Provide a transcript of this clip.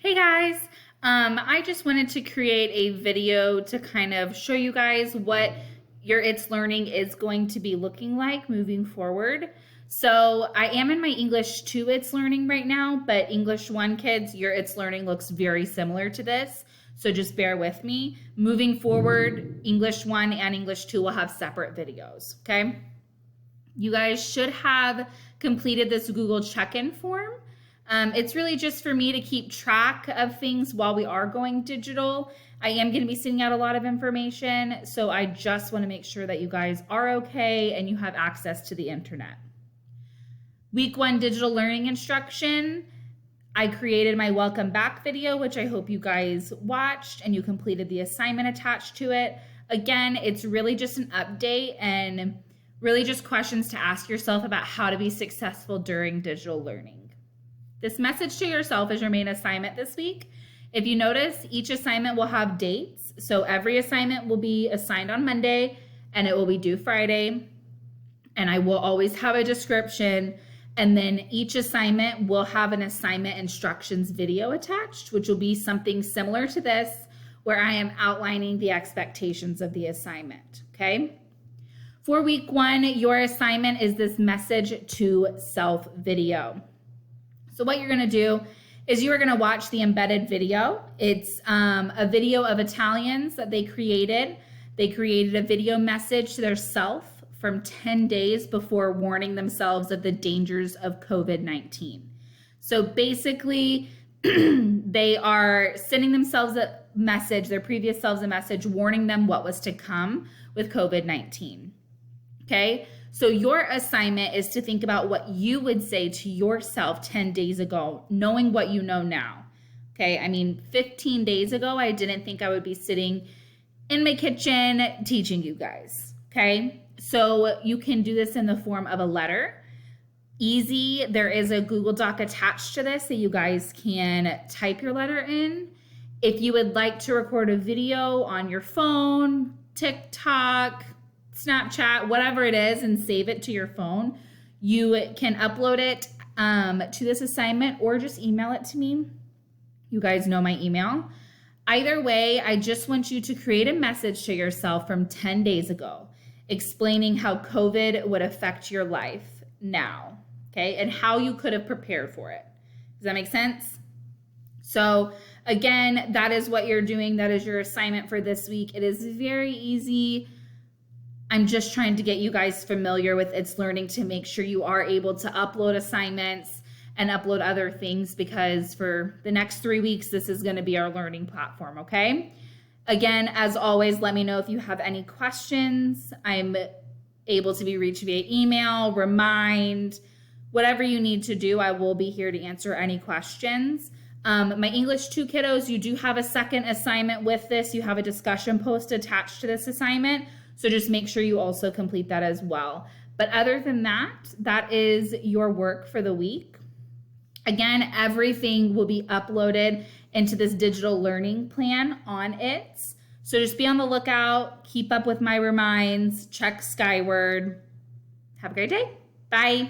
Hey guys, I just wanted to create a video to kind of show you guys what your It's Learning is going to be looking like moving forward. So I am in my English 2 It's Learning right now, but English 1 kids, your It's Learning looks very similar to this. So just bear with me. Moving forward, English 1 and English 2 will have separate videos, okay? You guys should have completed this Google check-in form. It's really just for me to keep track of things while we are going digital. I am going to be sending out a lot of information, so I just want to make sure that you guys are okay and you have access to the internet. Week 1 digital learning instruction. I created my welcome back video, which I hope you guys watched and you completed the assignment attached to it. Again, it's really just an update and really just questions to ask yourself about how to be successful during digital learning. This message to yourself is your main assignment this week. If you notice, each assignment will have dates. So every assignment will be assigned on Monday and it will be due Friday. And I will always have a description. And then each assignment will have an assignment instructions video attached, which will be something similar to this, where I am outlining the expectations of the assignment, okay? For week 1, your assignment is this message to self video. So what you're gonna do is you are gonna watch the embedded video. It's a video of Italians that they created. They created a video message to their self from 10 days before warning themselves of the dangers of COVID-19. So basically, they are sending themselves a message, their previous selves a message, warning them what was to come with COVID-19. Okay, so your assignment is to think about what you would say to yourself 10 days ago, knowing what you know now. Okay, I mean, 15 days ago, I didn't think I would be sitting in my kitchen teaching you guys. Okay, so you can do this in the form of a letter. Easy, there is a Google Doc attached to this that you guys can type your letter in. If you would like to record a video on your phone, TikTok, Snapchat, whatever it is, and save it to your phone, you can upload it to this assignment or just email it to me. You guys know my email. Either way, I just want you to create a message to yourself from 10 days ago, explaining how COVID would affect your life now, okay, and how you could have prepared for it. Does that make sense? So again, that is what you're doing. That is your assignment for this week. It is very easy. I'm just trying to get you guys familiar with It's Learning to make sure you are able to upload assignments and upload other things, because for the next 3 weeks, this is going to be our learning platform, okay? Again, as always, let me know if you have any questions. I'm able to be reached via email, remind, whatever you need to do. I will be here to answer any questions. My English 2 kiddos, you do have a second assignment with this. You have a discussion post attached to this assignment. So just make sure you also complete that as well. But other than that, that is your work for the week. Again, everything will be uploaded into this digital learning plan on it. So just be on the lookout, keep up with my reminds, check Skyward. Have a great day. Bye.